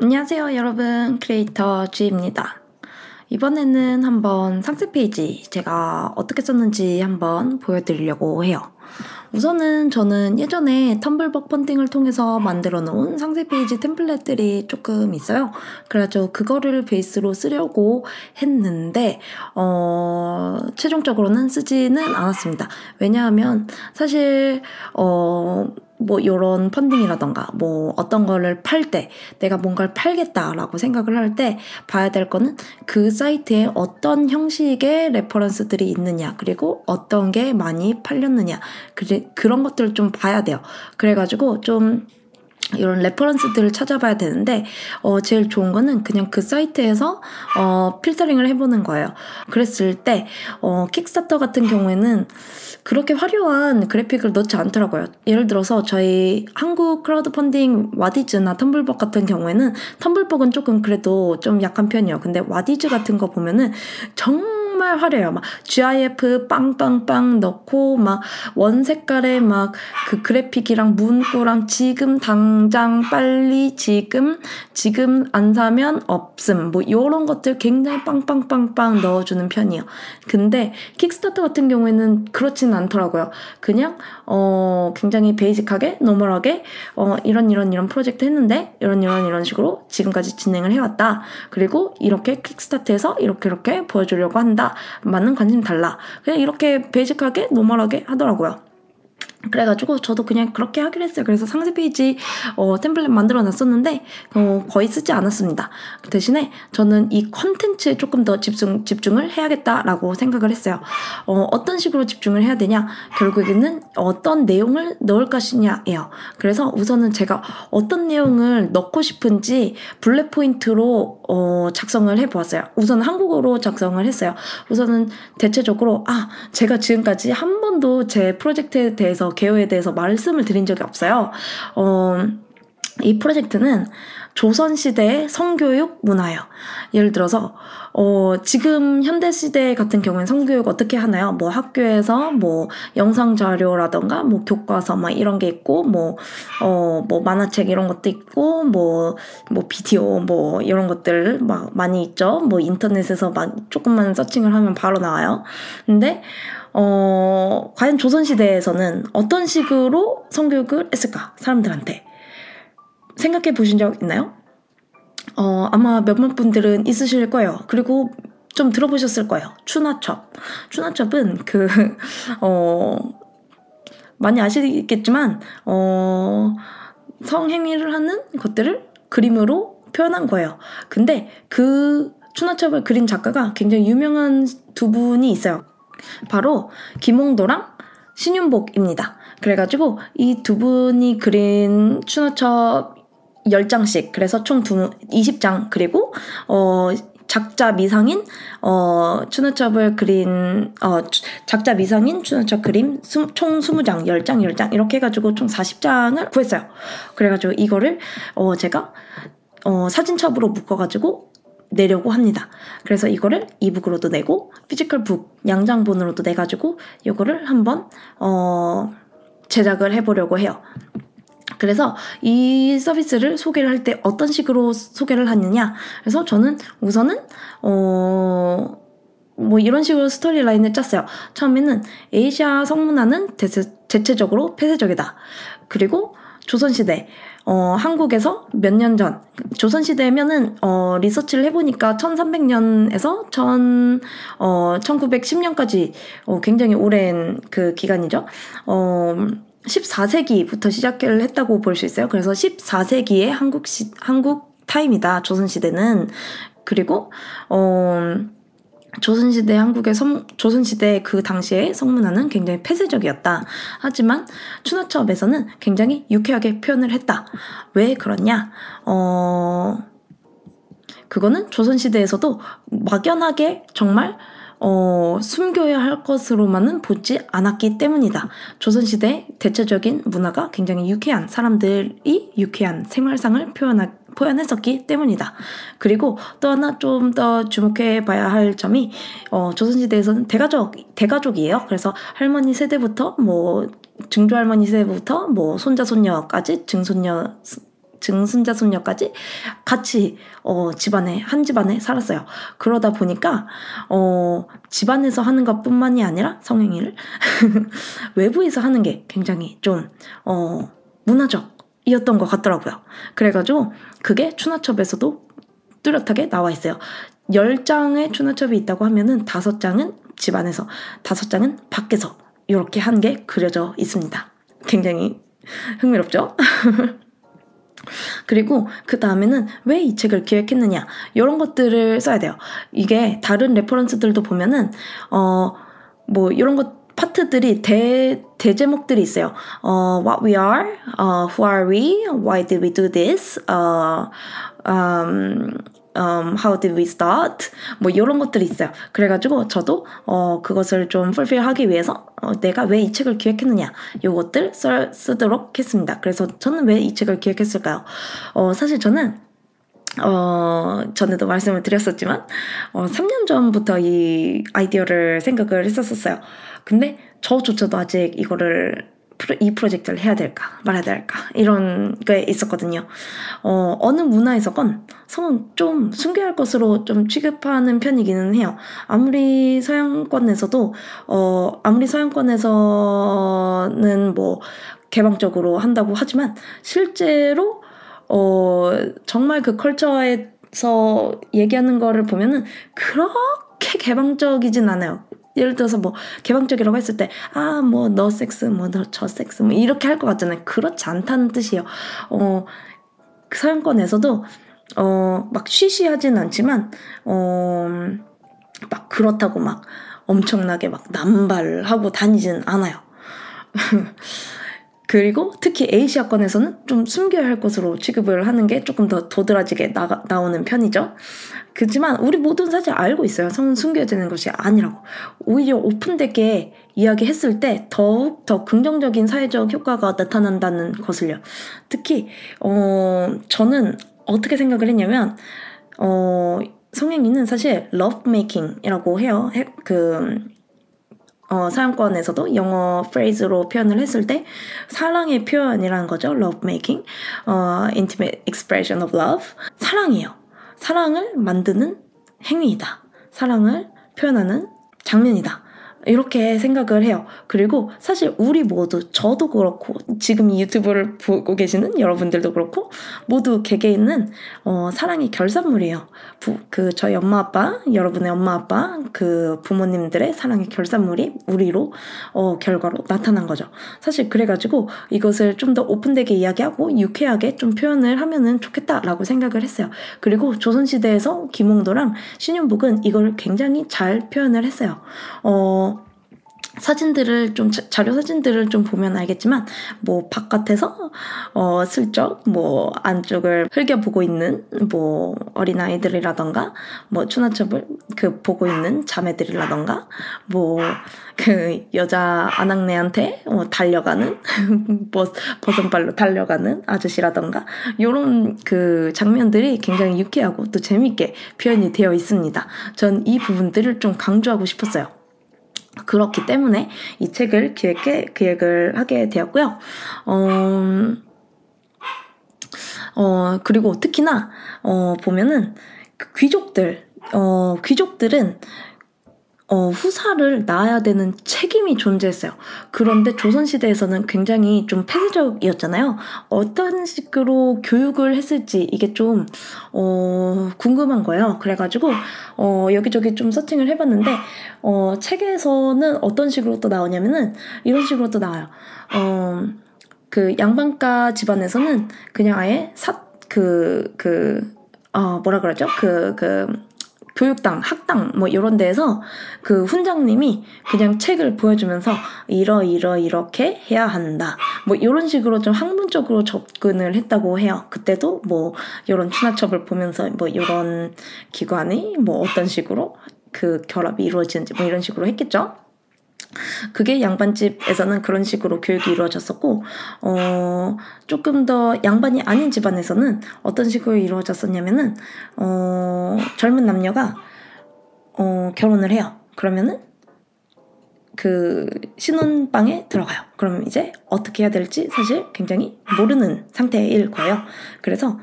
안녕하세요 여러분, 크리에이터 G입니다. 이번에는 한번 상세 페이지 제가 어떻게 썼는지 한번 보여드리려고 해요. 우선은 저는 예전에 텀블벅 펀딩을 통해서 만들어 놓은 상세 페이지 템플릿들이 조금 있어요. 그래가지고 그거를 베이스로 쓰려고 했는데 최종적으로는 쓰지는 않았습니다. 왜냐하면 사실 뭐 이런 펀딩이라던가 뭐 어떤 거를 팔 때 내가 뭔가를 팔겠다라고 생각을 할 때 봐야 될 거는 그 사이트에 어떤 형식의 레퍼런스들이 있느냐, 그리고 어떤 게 많이 팔렸느냐, 그런 것들을 좀 봐야 돼요. 그래가지고 좀 이런 레퍼런스들을 찾아봐야 되는데 제일 좋은 거는 그냥 그 사이트에서 필터링을 해보는 거예요. 그랬을 때 킥스타터 같은 경우에는 그렇게 화려한 그래픽을 넣지 않더라고요. 예를 들어서 저희 한국 크라우드 펀딩 와디즈나 텀블벅 같은 경우에는, 텀블벅은 조금 그래도 좀 약한 편이에요. 근데 와디즈 같은 거 보면은 정말 화려해요. 막 GIF 빵빵빵 넣고 막 원 색깔에 막 그 그래픽이랑 문구랑 지금 당장 빨리 지금 안 사면 없음 뭐 이런 것들 굉장히 빵빵빵빵 넣어주는 편이에요. 근데 킥스타터 같은 경우에는 그렇진 않더라고요. 그냥 굉장히 베이직하게 노멀하게 이런 프로젝트 했는데 이런 식으로 지금까지 진행을 해왔다. 그리고 이렇게 킥스타트에서 이렇게 보여주려고 한다. 맞는 관심 달라. 그냥 이렇게 베이직하게 노멀하게 하더라고요. 그래가지고 저도 그냥 그렇게 하기로 했어요. 그래서 상세 페이지 템플릿 만들어 놨었는데 거의 쓰지 않았습니다. 대신에 저는 이 컨텐츠에 조금 더 집중을 해야겠다라고 생각을 했어요. 어떤 식으로 집중을 해야 되냐, 결국에는 어떤 내용을 넣을 것이냐예요. 그래서 우선은 제가 어떤 내용을 넣고 싶은지 블랙 포인트로 작성을 해보았어요. 우선 한국어로 작성을 했어요. 우선은 대체적으로 제가 지금까지 한 번도 제 프로젝트에 대해서 개요에 대해서 말씀을 드린 적이 없어요. 이 프로젝트는 조선시대의 성교육 문화예요. 예를 들어서 지금 현대시대 같은 경우에는 성교육 어떻게 하나요? 뭐 학교에서 뭐 영상자료라던가 뭐 교과서 막 이런 게 있고 뭐 만화책 이런 것도 있고 뭐 비디오 뭐 이런 것들 막 많이 있죠. 뭐 인터넷에서 막 조금만 서칭을 하면 바로 나와요. 근데 과연 조선시대에서는 어떤 식으로 성교육을 했을까? 사람들한테. 생각해 보신 적 있나요? 아마 몇몇 분들은 있으실 거예요. 그리고 좀 들어보셨을 거예요. 추나첩. 추나첩은 많이 아시겠지만, 성행위를 하는 것들을 그림으로 표현한 거예요. 근데 그 추나첩을 그린 작가가 굉장히 유명한 두 분이 있어요. 바로 김홍도랑 신윤복입니다. 그래가지고 이 두 분이 그린 추나첩 10장씩, 그래서 총 20장, 그리고 작자 미상인 추나첩을 그린 작자 미상인 추나첩 그림 총 20장, 10장 이렇게 해가지고 총 40장을 구했어요. 그래가지고 이거를 제가 사진첩으로 묶어가지고 내려고 합니다. 그래서 이거를 이북으로도 내고 피지컬 북 양장본으로도 내가지고 이거를 한번 제작을 해보려고 해요. 그래서 이 서비스를 소개를 할 때 어떤 식으로 소개를 하느냐, 그래서 저는 우선은 뭐 이런 식으로 스토리 라인을 짰어요. 처음에는 에이시아 성문화는 대체적으로 폐쇄적이다. 그리고 조선시대 한국에서 몇 년 전, 조선시대면은 리서치를 해보니까 1300년에서 1910년까지 굉장히 오랜 그 기간이죠. 14세기부터 시작을 했다고 볼 수 있어요. 그래서 14세기의 한국 타임이다, 조선시대는. 그리고 조선시대 그 당시에 성문화는 굉장히 폐쇄적이었다. 하지만 추나첩에서는 굉장히 유쾌하게 표현을 했다. 왜 그러냐? 그거는 조선시대에서도 막연하게 정말 숨겨야 할 것으로만은 보지 않았기 때문이다. 조선시대 대체적인 문화가 굉장히 유쾌한, 사람들이 유쾌한 생활상을 표현했었기 때문이다. 그리고 또 하나 좀 더 주목해 봐야 할 점이 조선시대에서는 대가족이에요. 그래서 할머니 세대부터 뭐 증조할머니 세대부터 뭐 손자 손녀까지 증손녀 증손자 손녀까지 같이 한 집안에 살았어요. 그러다 보니까 집안에서 하는 것뿐만이 아니라 성행위를 외부에서 하는 게 굉장히 좀 문화적이었던 것 같더라고요. 그래가지고 그게 추나첩에서도 뚜렷하게 나와 있어요. 10장의 추나첩이 있다고 하면은 5장은 집안에서, 5장은 밖에서 이렇게 한 게 그려져 있습니다. 굉장히 흥미롭죠? 그리고 그 다음에는 왜 이 책을 기획했느냐, 이런 것들을 써야 돼요. 이게 다른 레퍼런스들도 보면은 뭐 이런 것 파트들이 대제목들이 있어요. What we are, who are we, why did we do this, how did we start? 뭐 이런 것들이 있어요. 그래가지고 저도 그것을 좀 fulfill하기 위해서 내가 왜 이 책을 기획했느냐, 요것들 쓰도록 했습니다. 그래서 저는 왜 이 책을 기획했을까요? 사실 저는 전에도 말씀을 드렸었지만 3년 전부터 이 아이디어를 생각을 했었어요. 근데 저조차도 아직 이 프로젝트를 해야 될까 말아야 될까 이런 게 있었거든요. 어느 문화에서건 성은 좀 순교할 것으로 좀 취급하는 편이기는 해요. 아무리 서양권에서는 뭐 개방적으로 한다고 하지만 실제로 정말 그 컬처에서 얘기하는 거를 보면은 그렇게 개방적이진 않아요. 예를 들어서 뭐 개방적이라고 했을 때 뭐 너 섹스, 뭐 너 저 섹스, 뭐 이렇게 할 것 같잖아요. 그렇지 않다는 뜻이에요. 그 서양권에서도 막 쉬쉬하진 않지만 막 그렇다고 막 엄청나게 막 남발하고 다니진 않아요. 그리고 특히 에이시아권에서는 좀 숨겨야 할 것으로 취급을 하는 게 조금 더 도드라지게 나오는 편이죠. 그렇지만 우리 모두는 사실 알고 있어요. 성은 숨겨야 되는 것이 아니라고. 오히려 오픈되게 이야기했을 때 더욱 더 긍정적인 사회적 효과가 나타난다는 것을요. 특히 저는 어떻게 생각을 했냐면 성행위는 사실 lovemaking 이라고 해요. 서양권에서도 영어 프레이즈로 표현을 했을 때 사랑의 표현이라는 거죠. love making, intimate expression of love. 사랑이에요. 사랑을 만드는 행위이다. 사랑을 표현하는 장면이다. 이렇게 생각을 해요. 그리고 사실 우리 모두, 저도 그렇고 지금 이 유튜브를 보고 계시는 여러분들도 그렇고 모두 개개인은 사랑의 결산물이에요. 저희 엄마 아빠, 여러분의 엄마 아빠, 그 부모님들의 사랑의 결산물이 우리로 결과로 나타난 거죠. 사실 그래가지고 이것을 좀 더 오픈되게 이야기하고 유쾌하게 좀 표현을 하면은 좋겠다라고 생각을 했어요. 그리고 조선시대에서 김홍도랑 신윤복은 이걸 굉장히 잘 표현을 했어요. 자료 사진들을 좀 보면 알겠지만, 뭐, 바깥에서, 슬쩍, 뭐, 안쪽을 흘겨보고 있는, 뭐, 어린아이들이라던가, 뭐, 추나첩을 보고 있는 자매들이라던가, 뭐, 여자 아낙네한테, 달려가는, 버선발로 달려가는 아저씨라던가, 요런 장면들이 굉장히 유쾌하고 또 재밌게 표현이 되어 있습니다. 전 이 부분들을 좀 강조하고 싶었어요. 그렇기 때문에 이 책을 기획을 하게 되었고요. 그리고 특히나 보면은 귀족들은 후사를 낳아야 되는 책임이 존재했어요. 그런데 조선시대에서는 굉장히 좀 폐쇄적이었잖아요. 어떤 식으로 교육을 했을지 이게 좀 궁금한 거예요. 그래가지고 여기저기 좀 서칭을 해봤는데 책에서는 어떤 식으로 또 나오냐면은 이런 식으로 또 나와요. 양반가 집안에서는 그냥 아예 뭐라 그러죠? 교육당, 학당 뭐 이런 데에서 훈장님이 그냥 책을 보여주면서 이렇게 해야 한다. 뭐 이런 식으로 좀 학문적으로 접근을 했다고 해요. 그때도 뭐 이런 추나첩을 보면서 뭐 이런 기관이 뭐 어떤 식으로 결합이 이루어지는지 뭐 이런 식으로 했겠죠. 그게 양반집에서는 그런 식으로 교육이 이루어졌었고 조금 더 양반이 아닌 집안에서는 어떤 식으로 이루어졌었냐면은 젊은 남녀가 결혼을 해요. 그러면은 그 신혼방에 들어가요. 그럼 이제 어떻게 해야 될지 사실 굉장히 모르는 상태일 거예요. 그래서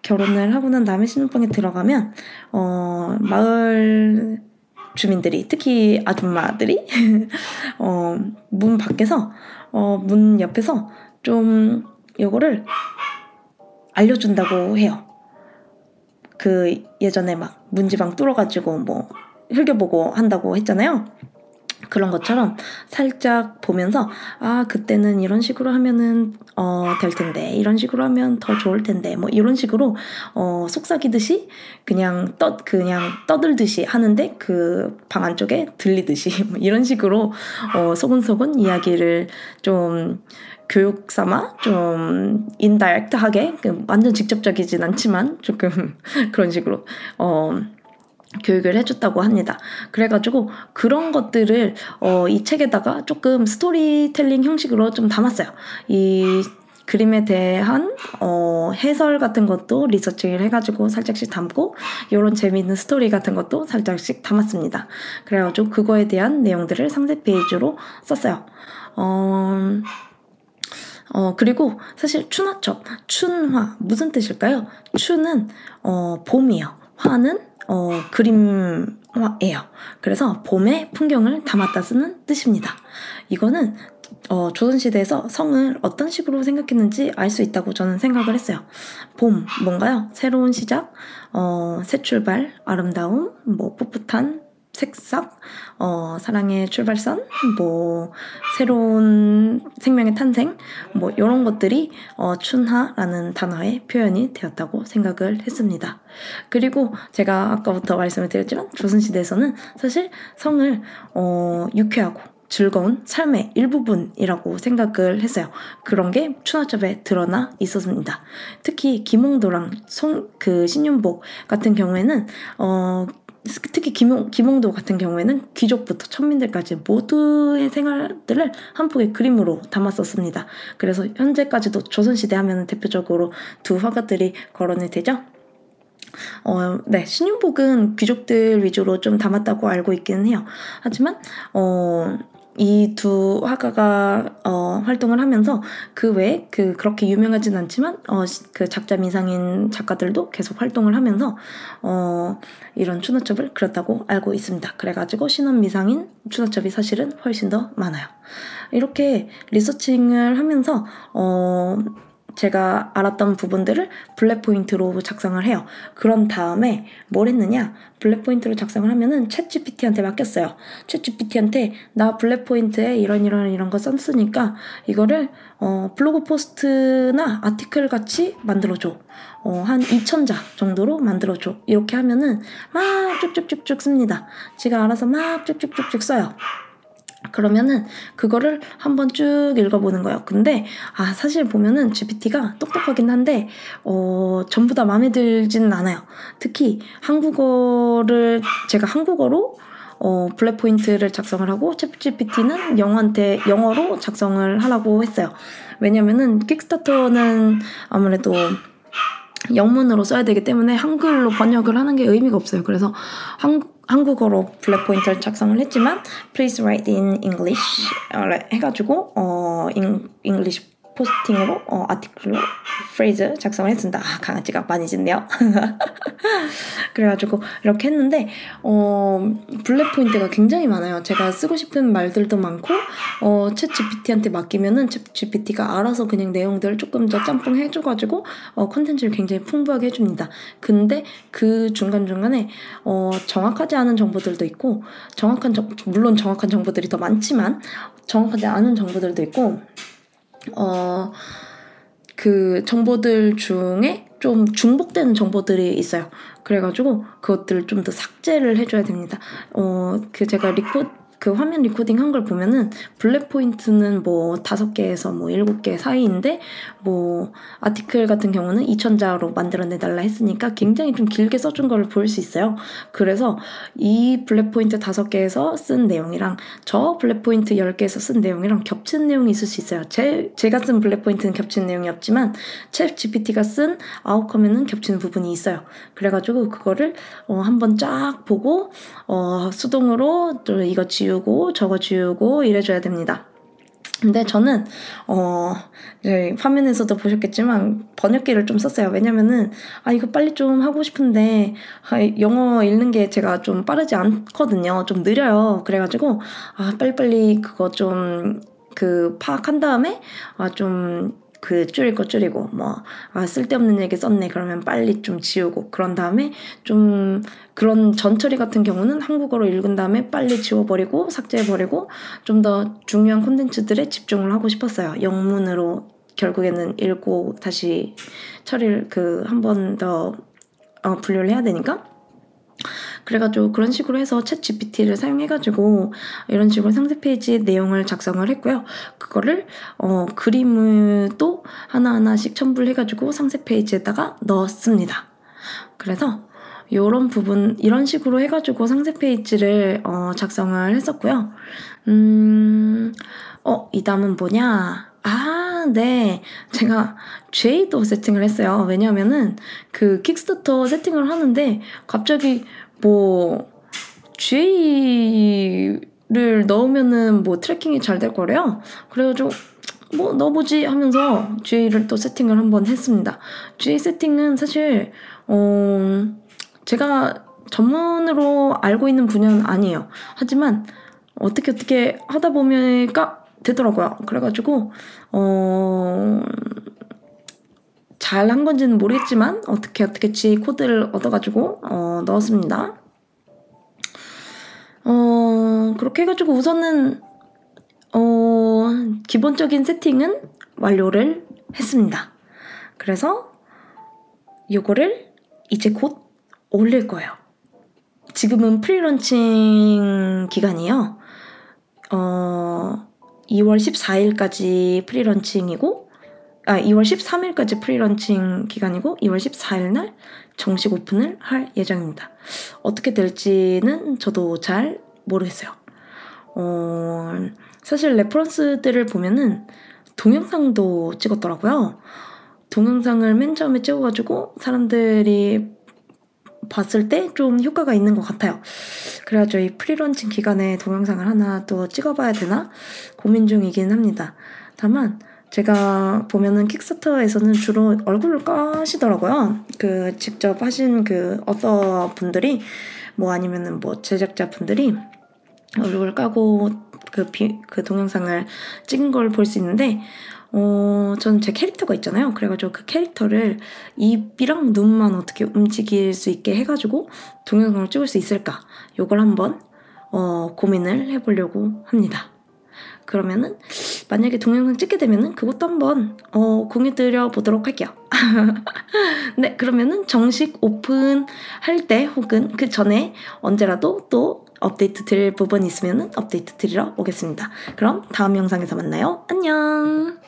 결혼을 하고 난 다음에 신혼방에 들어가면 마을 주민들이, 특히 아줌마들이 문 밖에서 문 옆에서 좀 요거를 알려준다고 해요. 그 예전에 막 문지방 뚫어가지고 뭐 흘겨보고 한다고 했잖아요. 그런 것처럼 살짝 보면서 그때는 이런 식으로 하면은 될 텐데, 이런 식으로 하면 더 좋을 텐데, 뭐 이런 식으로 속삭이듯이 그냥 떠들듯이 하는데 그 방 안쪽에 들리듯이 뭐 이런 식으로 소근소근 이야기를 좀 교육 삼아 좀 인다이렉트하게, 완전 직접적이진 않지만 조금 그런 식으로 교육을 해줬다고 합니다. 그래가지고 그런 것들을 이 책에다가 조금 스토리텔링 형식으로 좀 담았어요. 이 그림에 대한 해설 같은 것도 리서치를 해가지고 살짝씩 담고, 이런 재미있는 스토리 같은 것도 살짝씩 담았습니다. 그래가지고 그거에 대한 내용들을 상세 페이지로 썼어요. 그리고 사실 춘화첩, 춘화 무슨 뜻일까요? 춘은 봄이요. 화는 그림화예요. 그래서 봄의 풍경을 담았다 쓰는 뜻입니다. 이거는 조선시대에서 성을 어떤 식으로 생각했는지 알 수 있다고 저는 생각을 했어요. 봄, 뭔가요? 새로운 시작, 새 출발, 아름다움, 뭐 풋풋한 색삭, 사랑의 출발선, 뭐 새로운 생명의 탄생, 뭐 이런 것들이 춘하라는 단어의 표현이 되었다고 생각을 했습니다. 그리고 제가 아까부터 말씀을 드렸지만 조선시대에서는 사실 성을 유쾌하고 즐거운 삶의 일부분이라고 생각을 했어요. 그런 게 춘화첩에 드러나 있었습니다. 특히 김홍도랑 신윤복 같은 경우에는 특히 김홍도 같은 경우에는 귀족부터 천민들까지 모두의 생활들을 한 폭의 그림으로 담았었습니다. 그래서 현재까지도 조선시대 하면 대표적으로 두 화가들이 거론이 되죠. 네, 신윤복은 귀족들 위주로 좀 담았다고 알고 있기는 해요. 하지만 이 두 화가가 활동을 하면서 그 외에 그렇게 유명하진 않지만 그 작자 미상인 작가들도 계속 활동을 하면서 이런 춘화첩을 그렸다고 알고 있습니다. 그래가지고 신원 미상인 춘화첩이 사실은 훨씬 더 많아요. 이렇게 리서칭을 하면서 제가 알았던 부분들을 블랙 포인트로 작성을 해요. 그런 다음에 뭘 했느냐? 블랙 포인트로 작성을 하면은 챗GPT한테 맡겼어요. 챗GPT한테 나 블랙 포인트에 이런 거 썼으니까 이거를 블로그 포스트나 아티클 같이 만들어줘. 한 2,000자 정도로 만들어줘. 이렇게 하면은 막 쭉쭉쭉쭉 씁니다. 지가 알아서 막 쭉쭉쭉쭉 써요. 그러면은 그거를 한번 쭉 읽어보는 거예요. 근데 사실 보면은 GPT가 똑똑하긴 한데 전부 다 마음에 들지는 않아요. 특히 제가 한국어로 블랙 포인트를 작성을 하고 챗GPT는 영어로 작성을 하라고 했어요. 왜냐면은 킥스타터는 아무래도 영문으로 써야 되기 때문에 한글로 번역을 하는 게 의미가 없어요. 그래서 한국어로 블랙 포인트를 작성을 했지만 Please write in English 해가지고 English 포스팅으로 아티클로 프레이즈 작성을 했습니다. 강아지가 많이 짖네요. 그래가지고 이렇게 했는데 블랙 포인트가 굉장히 많아요. 제가 쓰고 싶은 말들도 많고 챗 GPT한테 맡기면은 챗 GPT가 알아서 그냥 내용들을 조금 더 짬뽕 해줘가지고 콘텐츠를 굉장히 풍부하게 해줍니다. 근데 그 중간중간에 정확하지 않은 정보들도 있고 물론 정확한 정보들이 더 많지만 정확하지 않은 정보들도 있고 그 정보들 중에 좀 중복되는 정보들이 있어요. 그래가지고 그것들을 좀 더 삭제를 해줘야 됩니다. 제가 화면 리코딩 한 걸 보면은 블랙 포인트는 뭐 5개에서 뭐 7개 사이인데 뭐 아티클 같은 경우는 2,000자로 만들어내달라 했으니까 굉장히 좀 길게 써준 걸 볼 수 있어요. 그래서 이 블랙 포인트 5개에서 쓴 내용이랑 저 블랙 포인트 10개에서 쓴 내용이랑 겹치는 내용이 있을 수 있어요. 제가 쓴 블랙 포인트는 겹치는 내용이 없지만 챗 GPT가 쓴 아웃컴에는 겹치는 부분이 있어요. 그래가지고 그거를 한번 쫙 보고 수동으로 또 이거 지우고 지우고 저거 지우고 이래줘야 됩니다. 근데 저는 이제 화면에서도 보셨겠지만 번역기를 좀 썼어요. 왜냐면은 이거 빨리 좀 하고 싶은데 영어 읽는 게 제가 좀 빠르지 않거든요. 좀 느려요. 그래가지고 빨리빨리 그거 좀 파악한 다음에 좀 줄일 거 줄이고 쓸데없는 얘기 썼네 그러면 빨리 좀 지우고, 그런 다음에 좀 그런 전처리 같은 경우는 한국어로 읽은 다음에 빨리 지워버리고 삭제해버리고 좀 더 중요한 콘텐츠들에 집중을 하고 싶었어요. 영문으로 결국에는 읽고 다시 처리를 한 번 더 분류를 해야 되니까. 그래가지고 그런 식으로 해서 챗 GPT를 사용해가지고 이런 식으로 상세 페이지 내용을 작성을 했고요. 그거를 그림을 또 하나하나씩 첨부를 해가지고 상세 페이지에다가 넣었습니다. 그래서 이런 부분 이런 식으로 해가지고 상세 페이지를 작성을 했었고요. 이 다음은 뭐냐? 네. 제가 J도 세팅을 했어요. 왜냐면은 킥스타터 세팅을 하는데 갑자기 J를 넣으면은 트래킹이 잘 될 거래요. 그래가지고 넣어보지 하면서 J를 또 세팅을 한번 했습니다. J 세팅은 사실 제가 전문으로 알고 있는 분야는 아니에요. 하지만 어떻게 하다 보니까 되더라고요. 그래가지고 잘한 건지는 모르겠지만 어떻게 G 코드를 얻어가지고 넣었습니다. 그렇게 해가지고 우선은 기본적인 세팅은 완료를 했습니다. 그래서 이거를 이제 곧 올릴 거예요. 지금은 프리런칭 기간이에요. 2월 14일까지 프리런칭이고 2월 13일까지 프리런칭 기간이고 2월 14일 날 정식 오픈을 할 예정입니다. 어떻게 될지는 저도 잘 모르겠어요. 사실 레퍼런스들을 보면은 동영상도 찍었더라고요. 동영상을 맨 처음에 찍어가지고 사람들이 봤을 때 좀 효과가 있는 것 같아요. 그래가지고 이 프리런칭 기간에 동영상을 하나 또 찍어봐야 되나 고민 중이긴 합니다. 다만 제가 보면은 킥스타터에서는 주로 얼굴을 까시더라고요. 직접 하신 어서 분들이 아니면은 제작자 분들이 얼굴을 까고 동영상을 찍은 걸 볼 수 있는데 저는 제 캐릭터가 있잖아요. 그래가지고 그 캐릭터를 입이랑 눈만 어떻게 움직일 수 있게 해가지고 동영상을 찍을 수 있을까, 요걸 한번 고민을 해보려고 합니다. 그러면은 만약에 동영상 찍게 되면은 그것도 한번 공유드려 보도록 할게요. 네, 그러면은 정식 오픈할 때 혹은 그 전에 언제라도 또 업데이트 드릴 부분이 있으면은 업데이트 드리러 오겠습니다. 그럼 다음 영상에서 만나요. 안녕.